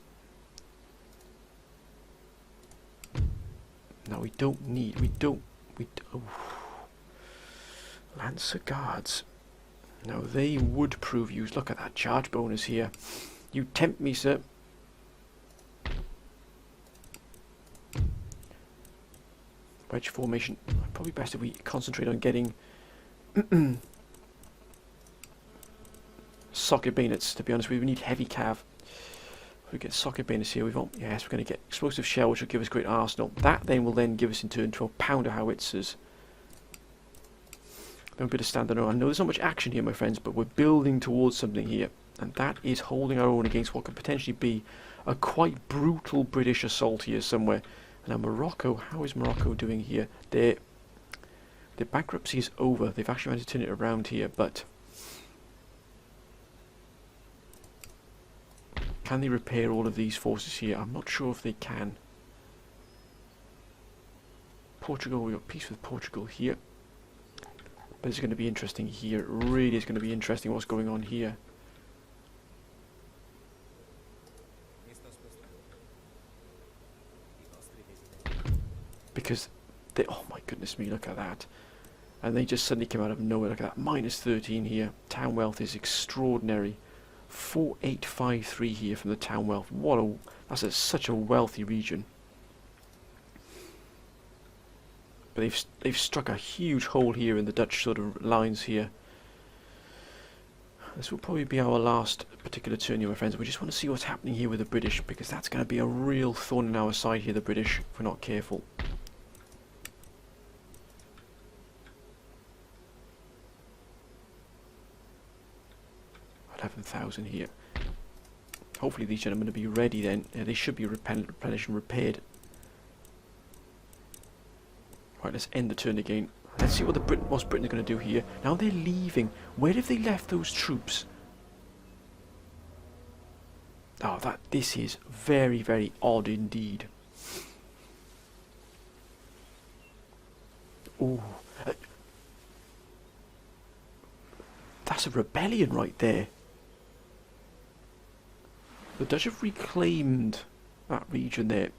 No, we don't need, oh. Lancer guards. Now they would prove used. Look at that charge bonus here. You tempt me, sir. Wedge formation. Probably best if we concentrate on getting socket bayonets, to be honest. We need heavy cav. If we get socket bayonets here, we won't. Yes, we're going to get explosive shell, which will give us great arsenal. That then will then give us in turn 12-pounder howitzers. Then a bit of standard. I know there's not much action here, my friends, but we're building towards something here, and that is holding our own against what could potentially be a quite brutal British assault here somewhere. Now Morocco, how is Morocco doing here? Their bankruptcy is over. They've actually managed to turn it around here, but can they repair all of these forces here? I'm not sure if they can. Portugal, we've got peace with Portugal here. But it's going to be interesting here. It really is going to be interesting what's going on here. Because they, oh my goodness me, look at that. And they just suddenly came out of nowhere. Look at that, minus 13 here. Town wealth is extraordinary. 4853 here from the town wealth. What a, that's such a wealthy region. But they've struck a huge hole here in the Dutch sort of lines here. This will probably be our last particular turn here, my friends. We just want to see what's happening here with the British, because that's going to be a real thorn in our side here, the British, if we're not careful. 11,000 here. Hopefully these gentlemen will be ready then. They should be replenished and repaired. Right, let's end the turn again. Let's see what what's Britain going to do here. Now they're leaving. Where have they left those troops? Oh, this is very, very odd indeed. Oh, that's a rebellion right there. The Dutch have reclaimed that region there.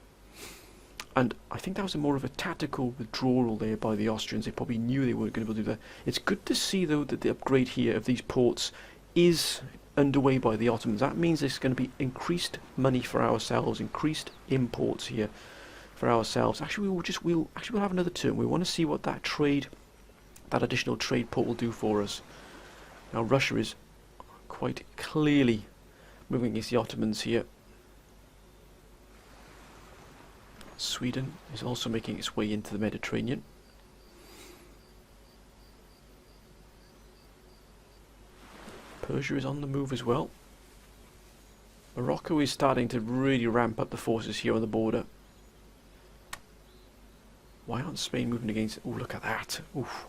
And I think that was more of a tactical withdrawal there by the Austrians. They probably knew they weren't going to be able to do that. It's good to see, though, that the upgrade here of these ports is underway by the Ottomans. That means there's going to be increased money for ourselves, increased imports here for ourselves. Actually, we'll have another turn. We want to see what that additional trade port will do for us. Now, Russia is quite clearly moving against the Ottomans here. Sweden is also making its way into the Mediterranean. Persia is on the move as well. Morocco is starting to really ramp up the forces here on the border. Why aren't Spain moving against... Oh, look at that. Oof.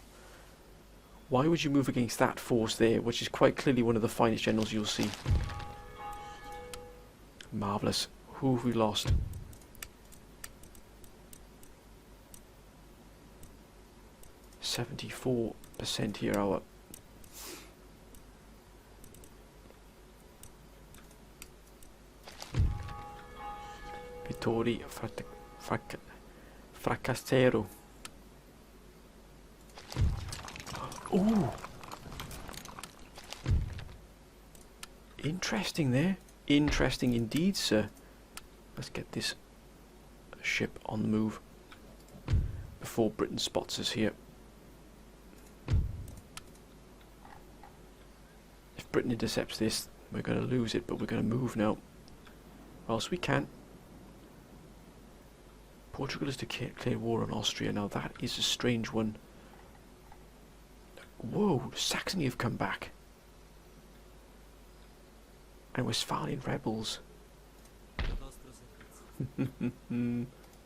Why would you move against that force there, which is quite clearly one of the finest generals you'll see? Marvellous. Who have we lost? %74% here, our Vittori Fracassero. Ooh, Interesting there. Interesting indeed, sir. Let's get this ship on the move before Britain spots us here. If Britain intercepts this, we're going to lose it, but we're going to move now. Or else we can. Portugal is to declare war on Austria. Now that is a strange one. Whoa, Saxony have come back. And Westphalian rebels.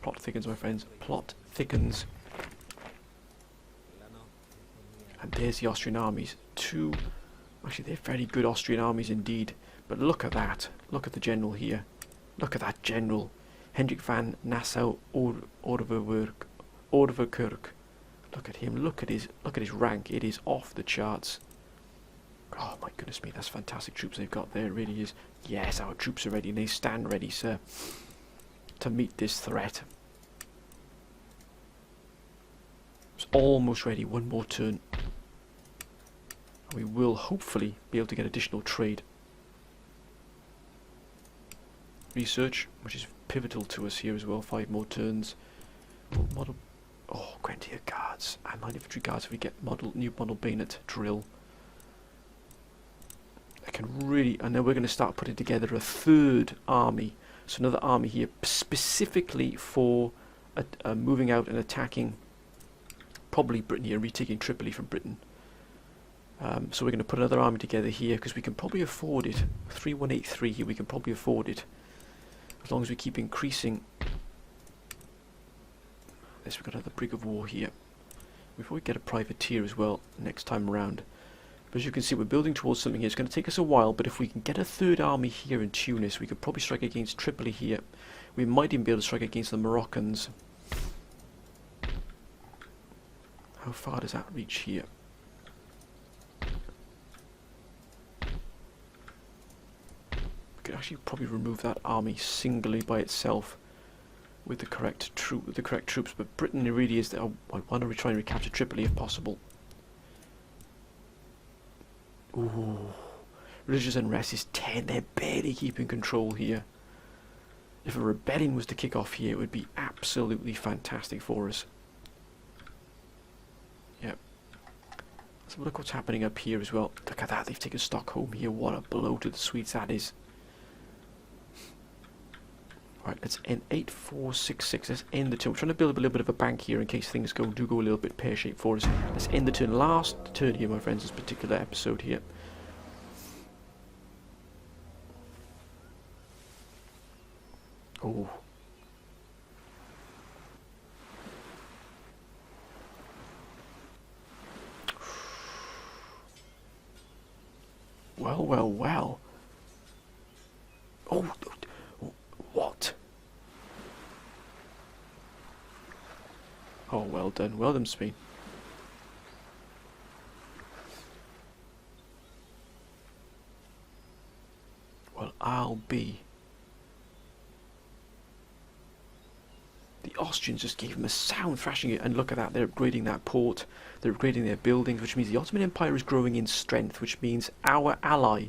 Plot thickens, my friends. Plot thickens. And there's the Austrian armies. Two. Actually, they're very good Austrian armies indeed. But look at that. Look at the general here. Look at that general. Hendrik van Nassau-Ordekerk. Look at him. Look at his rank. It is off the charts. Oh my goodness me, that's fantastic troops they've got there. It really is. Yes, our troops are ready, and they stand ready, sir, to meet this threat. It's almost ready. One more turn. We will hopefully be able to get additional trade. Research, which is pivotal to us here as well. 5 more turns. Model. Oh, Grenadier Guards and Light Infantry Guards. If we get new model bayonet drill, I can really. And then we're going to start putting together a 3rd army. So another army here specifically for moving out and attacking probably Britain here, retaking Tripoli from Britain. So we're going to put another army together here because we can probably afford it. 3183 here, we can probably afford it. As long as we keep increasing. Yes, we've got another brig of war here. We'll probably get a privateer as well next time around. But as you can see, we're building towards something here. It's going to take us a while, but if we can get a 3rd army here in Tunis, we could probably strike against Tripoli here. We might even be able to strike against the Moroccans. How far does that reach here? We could actually probably remove that army singly by itself with the correct troops, but Britain really is there. I want to try and recapture Tripoli if possible. Ooh, religious unrest is 10. They're barely keeping control here. If a rebellion was to kick off here, it would be absolutely fantastic for us. Yep. So look what's happening up here as well. Look at that, they've taken Stockholm here. What a blow to the Swedes that is. Right, let's end 8466. Let's end the turn. We're trying to build up a little bit of a bank here in case things do go a little bit pear-shaped for us. Let's end the turn. Last turn here, my friends, this particular episode here. Oh. Well, well, well. Oh, what? Oh, well done. Well done, Spain. Well, I'll be. The Austrians just gave them a sound thrashing it, and look at that, they're upgrading that port, they're upgrading their buildings, which means the Ottoman Empire is growing in strength, which means our ally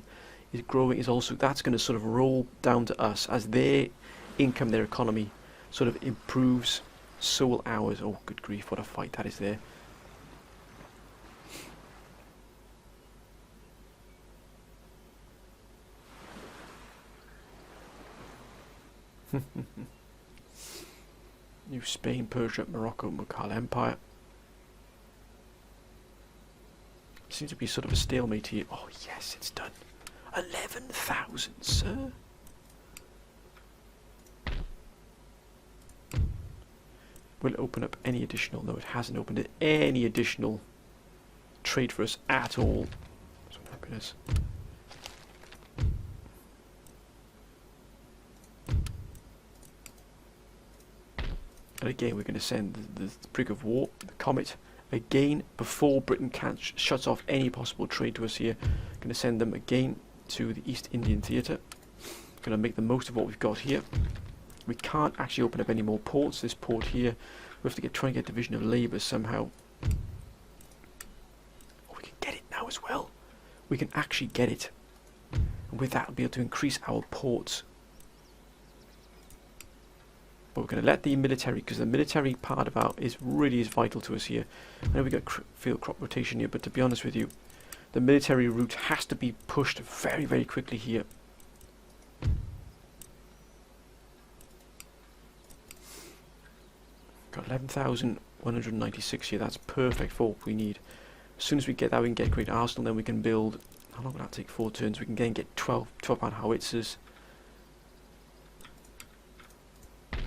is growing, that's going to sort of roll down to us as their income, their economy sort of improves, so will ours. Oh, good grief, what a fight that is there. New Spain, Persia, Morocco, Mughal Empire. Seems to be sort of a stalemate here. Oh yes, it's done. 11,000, sir. Will it open up any additional? No, it hasn't opened it any additional trade for us at all. So happiness. And again, we're going to send the brig of war, the Comet, again before Britain shuts off any possible trade to us here. Going to send them again to the East Indian Theatre. Going to make the most of what we've got here. We can't actually open up any more ports. This port here, we have to try and get division of labour somehow. Oh, we can get it now as well. We can actually get it. And And with that, we'll be able to increase our ports. But we're going to let the military, because the military part of our is vital to us here. I know we got field crop rotation here, but to be honest with you, the military route has to be pushed very, very quickly here. Got 11,196 here. That's perfect for what we need. As soon as we get that, we can get a great arsenal. Then we can build. How long will that take? 4 turns. We can again get 12-pound howitzers. I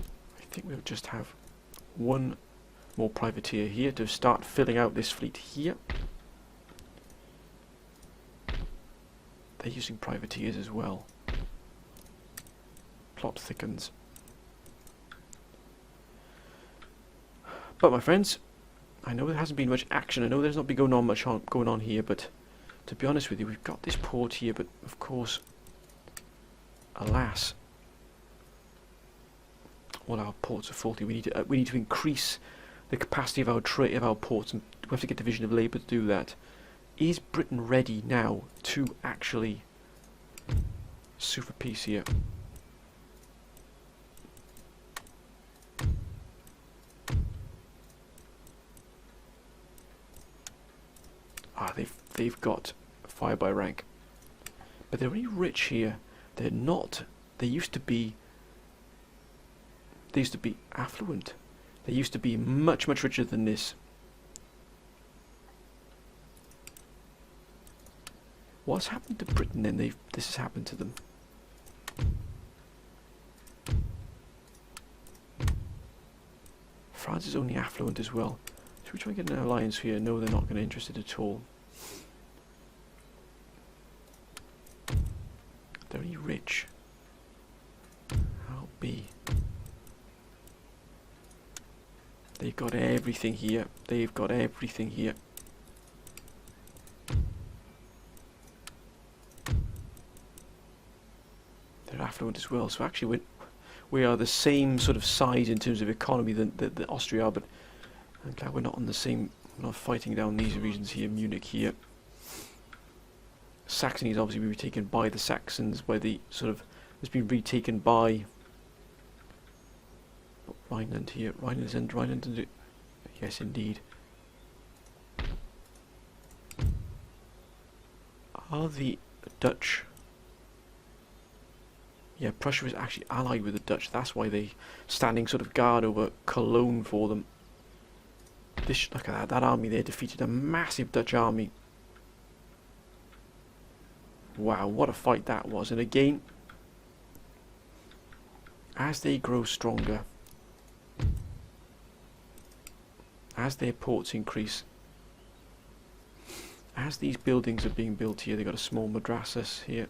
think we'll just have one more privateer here to start filling out this fleet here. They're using privateers as well. Plot thickens. But my friends, I know there hasn't been much action. I know there's not been going on here, but to be honest with you, we've got this port here, but of course, alas, all our ports are faulty. We need to increase the capacity of our ports, and we have to get division of labour to do that. Is Britain ready now to actually sue for peace here? Ah, they've got fire by rank, but they're really rich here. They're not. They used to be affluent. They used to be much richer than this. What's happened to Britain then? This has happened to them. France is only affluent as well. Should we try and get an alliance here? No, they're not going to be interested at all. They're really rich. How be? They've got everything here. They've got everything here. They're affluent as well. So actually, we are the same sort of size in terms of economy that Austria are, but I'm glad we're not on the same. We're not fighting down these regions here. Munich here. Saxony is obviously being retaken by the Saxons, by the sort of. It's been retaken by Rhineland here. Rhineland. Yes, indeed. Are the Dutch? Yeah, Prussia is actually allied with the Dutch. That's why they standing sort of guard over Cologne for them. Look at that. That army there defeated a massive Dutch army. Wow, what a fight that was. And again, as they grow stronger, as their ports increase, as these buildings are being built here, they've got a small madrasas here.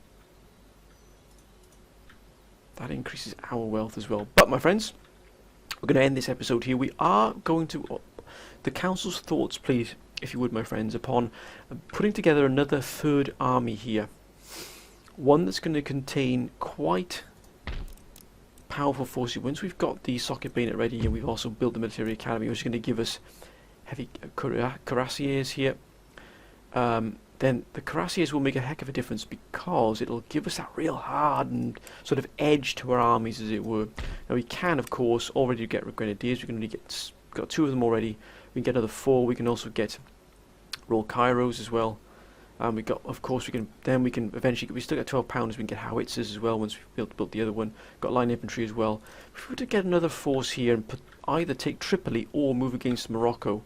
That increases our wealth as well. But my friends, we're going to end this episode here. We are going to... the council's thoughts, please, if you would, my friends, upon putting together another third army here. One that's going to contain quite powerful forces. Once we've got the socket bayonet ready, and we've also built the military academy, which is going to give us heavy cuirassiers here. Then the cuirassiers will make a heck of a difference, because it'll give us that real hardened sort of edge to our armies, as it were. Now we can, of course, already get grenadiers. We can only got 2 of them already. We can get another 4. We can also get Royal Kairos as well. We got, of course, we can eventually. We still got 12 pounders. We can get howitzers as well once we've built the other one. Got line infantry as well. If we were to get another force here and either take Tripoli or move against Morocco.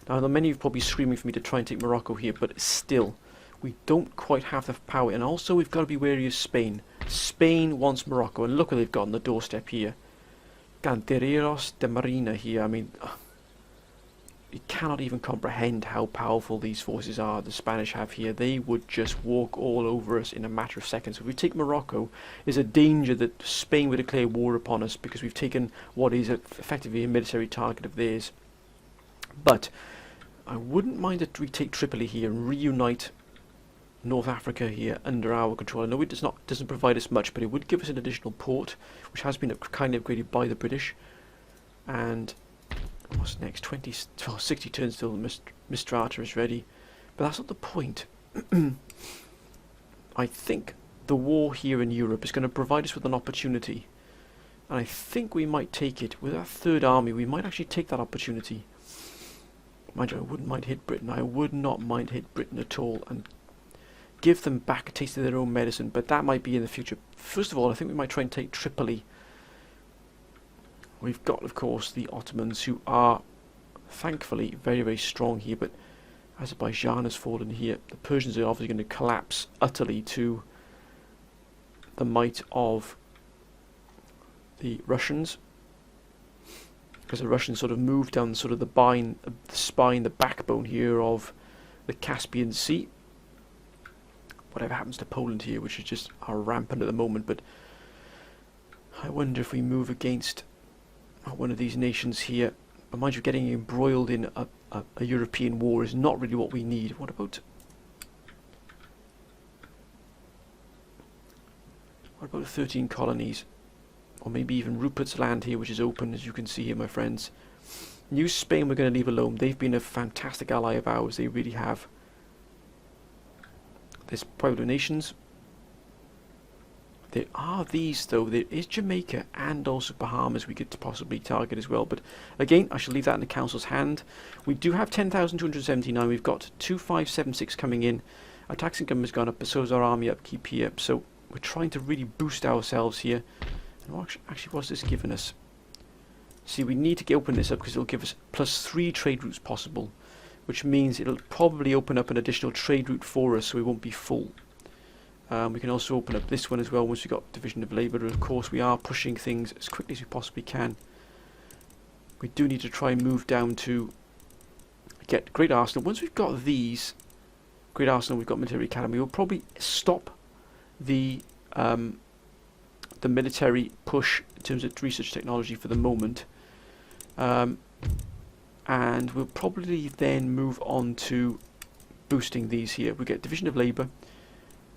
Now, many of you are probably screaming for me to try and take Morocco here, but still, we don't quite have the power. And also, we've got to be wary of Spain. Spain wants Morocco, and look what they've got on the doorstep here. Guerreros de Marina here. I mean, you cannot even comprehend how powerful these forces are the Spanish have here. They would just walk all over us in a matter of seconds. If we take Morocco, there's a danger that Spain would declare war upon us, because we've taken what is effectively a military target of theirs. But I wouldn't mind if we take Tripoli here and reunite North Africa here under our control. I know it doesn't provide us much, but it would give us an additional port, which has been kindly upgraded by the British. And what's next? 60 turns till Mistrata is ready. But that's not the point. I think the war here in Europe is going to provide us with an opportunity. And I think we might take it. With our third army, we might actually take that opportunity. Mind you, I wouldn't mind hit Britain. I would not mind hit Britain at all. And give them back a taste of their own medicine. But that might be in the future. First of all, I think we might try and take Tripoli. We've got, of course, the Ottomans, who are, thankfully, very, very strong here. But Azerbaijan has fallen here. The Persians are obviously going to collapse utterly to the might of the Russians, because the Russians sort of moved down sort of the spine, the backbone here of the Caspian Sea. Whatever happens to Poland here, which is just rampant at the moment, but I wonder if we move against one of these nations here. But mind you, getting embroiled in a European war is not really what we need. What about 13 colonies? Or maybe even Rupert's Land here, which is open, as you can see here, my friends. New Spain we're going to leave alone. They've been a fantastic ally of ours. They really have. There's Pueblo nations. There are these, though. There is Jamaica and also Bahamas we could possibly target as well. But again, I shall leave that in the Council's hand. We do have 10,279. We've got 2,576 coming in. Our tax income has gone up, but so has our army upkeep here. So we're trying to really boost ourselves here. Actually, what's this giving us? See, we need to open this up because it'll give us +3 trade routes possible, which means it'll probably open up an additional trade route for us, so we won't be full. We can also open up this one as well once we've got division of labour. Of course, we are pushing things as quickly as we possibly can. We do need to try and move down to get Great Arsenal. Once we've got these, Great Arsenal, we've got Military Academy, we'll probably stop the military push in terms of research technology for the moment, and we'll probably then move on to boosting these here. We get division of labour.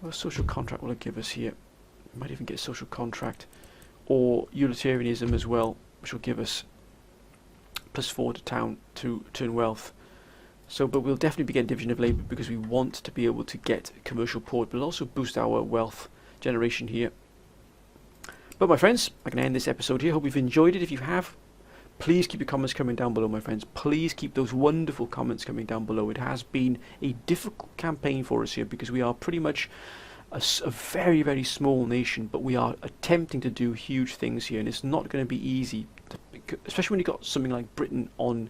What social contract will it give us here? We might even get social contract or utilitarianism as well, which will give us +4 to town to turn wealth. So, but we'll definitely be getting division of labour because we want to be able to get a commercial port, but also boost our wealth generation here. But my friends, I'm going to end this episode here. Hope you've enjoyed it. If you have, please keep your comments coming down below, my friends. Please keep those wonderful comments coming down below. It has been a difficult campaign for us here because we are pretty much a very, very small nation, but we are attempting to do huge things here, and it's not going to be easy, especially when you've got something like Britain on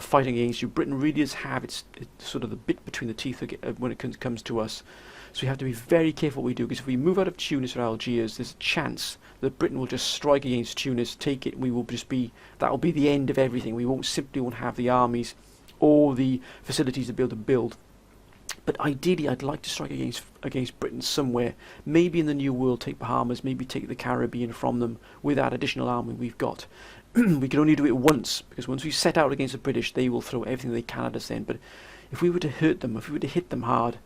fighting against you. Britain really does have it's sort of the bit between the teeth when it comes to us. So we have to be very careful what we do, because if we move out of Tunis or Algiers, there's a chance that Britain will just strike against Tunis, take it, and we will just be, that will be the end of everything. We simply won't have the armies or the facilities to be able to build. But ideally, I'd like to strike against Britain somewhere. Maybe in the New World, take Bahamas, maybe take the Caribbean from them with that additional army we've got. We can only do it once, because once we set out against the British, they will throw everything they can at us then. But if we were to hurt them, if we were to hit them hard,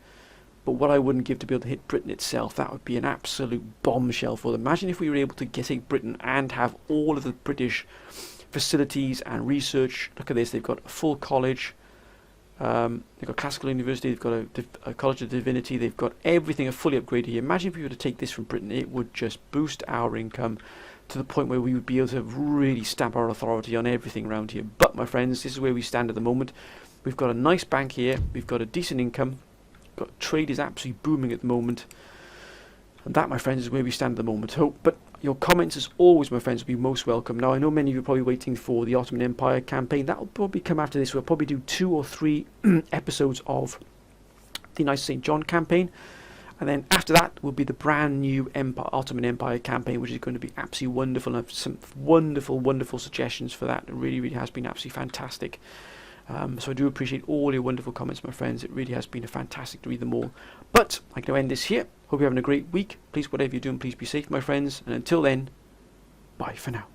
but what I wouldn't give to be able to hit Britain itself, that would be an absolute bombshell for them. Imagine if we were able to take Britain and have all of the British facilities and research. Look at this, they've got a full college, they've got classical university, they've got a college of divinity, they've got everything fully upgraded here. Imagine if we were to take this from Britain, it would just boost our income to the point where we would be able to really stamp our authority on everything around here. But my friends, this is where we stand at the moment. We've got a nice bank here, we've got a decent income. Trade is absolutely booming at the moment, and that, my friends, is where we stand at the moment. But your comments, as always, my friends, will be most welcome. Now, I know many of you are probably waiting for the Ottoman Empire campaign. That will probably come after this. We'll probably do 2 or 3 episodes of the Knights of St. John campaign, and then after that will be the brand new Ottoman Empire campaign, which is going to be absolutely wonderful. And I have some wonderful, wonderful suggestions for that. It really, really has been absolutely fantastic. So I do appreciate all your wonderful comments, my friends. It really has been fantastic to read them all. But I'm going to end this here. Hope you're having a great week. Please, whatever you're doing, please be safe, my friends. And until then, bye for now.